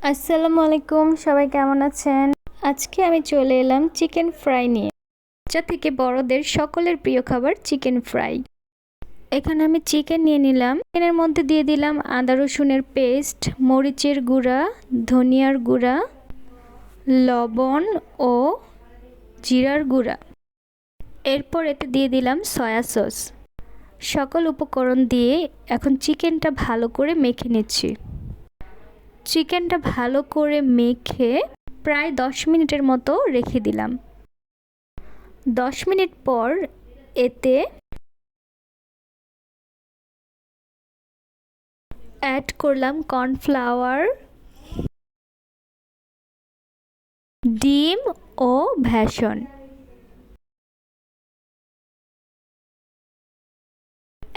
আসসালামু আলাইকুম, সবাই কেমন আছেন? আজকে আমি চলে এলাম চিকেন ফ্রাই নিয়ে। বাচ্চা থেকে বড়দের সকলের প্রিয় খাবার চিকেন ফ্রাই। এখানে আমি চিকেন নিয়ে নিলাম। চিকেনের মধ্যে দিয়ে দিলাম আদা রসুনের পেস্ট, মরিচের গুঁড়া, ধনিয়ার গুঁড়া, লবণ ও জিরার গুঁড়া। এরপর এতে দিয়ে দিলাম সয়া সস। সকল উপকরণ দিয়ে এখন চিকেনটা ভালো করে মেখে নিচ্ছি। চিকেনটা ভালো করে মেখে প্রায় 10 মিনিটের মতো রেখে দিলাম। 10 মিনিট পর এতে অ্যাড করলাম কর্নফ্লাওয়ার, ডিম ও ভেষন।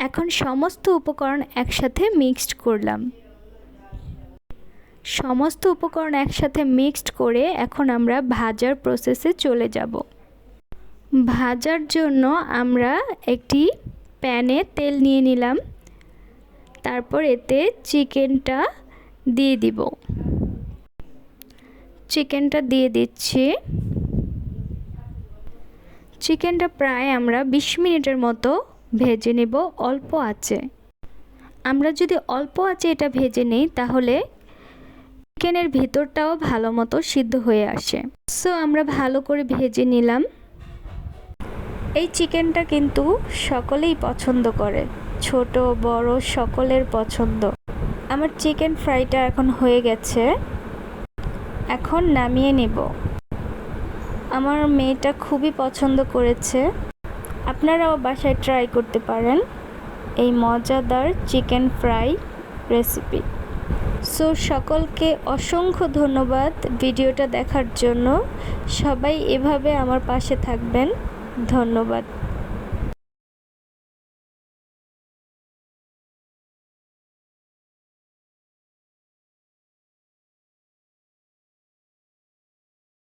এখন সমস্ত উপকরণ একসাথে মিক্সড করলাম। সমস্ত উপকরণ একসাথে মিক্সড করে এখন আমরা ভাজার প্রসেসে চলে যাব। ভাজার জন্য আমরা একটি প্যানে তেল নিয়ে নিলাম। তারপর এতে চিকেনটা দিয়ে দিব। চিকেনটা দিয়ে দিচ্ছি। চিকেনটা প্রায় আমরা 20 মিনিটের মতো ভেজে নেব অল্প আঁচে। আমরা যদি অল্প আঁচে এটা ভেজে নেই তাহলে চিকেনের ভিতরটাও ভালো মতো সিদ্ধ হয়ে আসে। সো আমরা ভালো করে ভেজে নিলাম। এই চিকেনটা কিন্তু সকলেই পছন্দ করে, ছোট বড় সকলের পছন্দ। আমার চিকেন ফ্রাইটা এখন হয়ে গেছে, এখন নামিয়ে নেব। আমার মেয়েটা খুবই পছন্দ করেছে। আপনারাও বাসায় ট্রাই করতে পারেন এই মজাদার চিকেন ফ্রাই রেসিপি। সো সকলকে অসংখ্য ধন্যবাদ ভিডিওটা দেখার জন্য। সবাই এভাবে আমার পাশে থাকবেন। ধন্যবাদ।